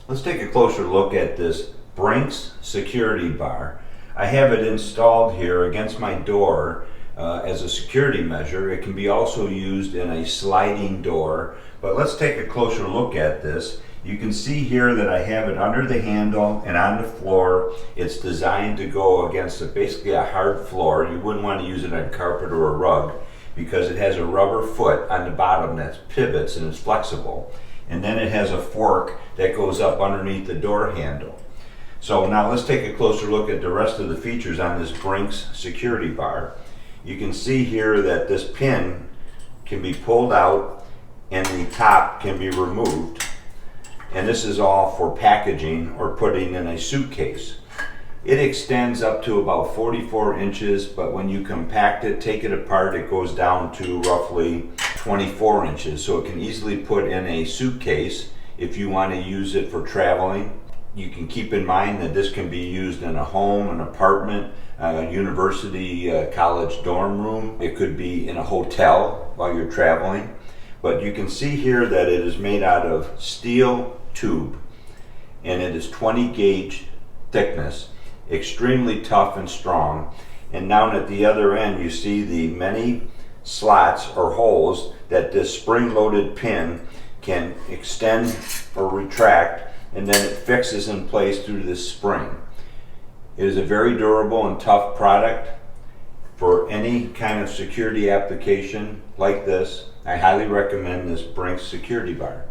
Let's take a closer look at this BRINKS security bar. I have it installed here against my door as a security measure. It can be also used in a sliding door, but let's take a closer look at this. You can see here that I have it under the handle and on the floor. It's designed to go against basically a hard floor. You wouldn't want to use it on carpet or a rug because it has a rubber foot on the bottom that pivots and is flexible. And then it has a fork that goes up underneath the door handle. So now let's take a closer look at the rest of the features on this BRINKS security bar. You can see here that this pin can be pulled out and the top can be removed. And this is all for packaging or putting in a suitcase. It extends up to about 44 inches, but when you compact it, take it apart, it goes down to roughly 24 inches. So it can easily put in a suitcase if you want to use it for traveling. You can keep in mind that this can be used in a home, an apartment, a university, college dorm room. It could be in a hotel while you're traveling. But you can see here that it is made out of steel tube and it is 20 gauge thickness, extremely tough and strong. And down at the other end you see the many slots or holes that this spring-loaded pin can extend or retract, and then it fixes in place through this spring. It is a very durable and tough product for any kind of security application like this. I highly recommend this BRINKS security bar.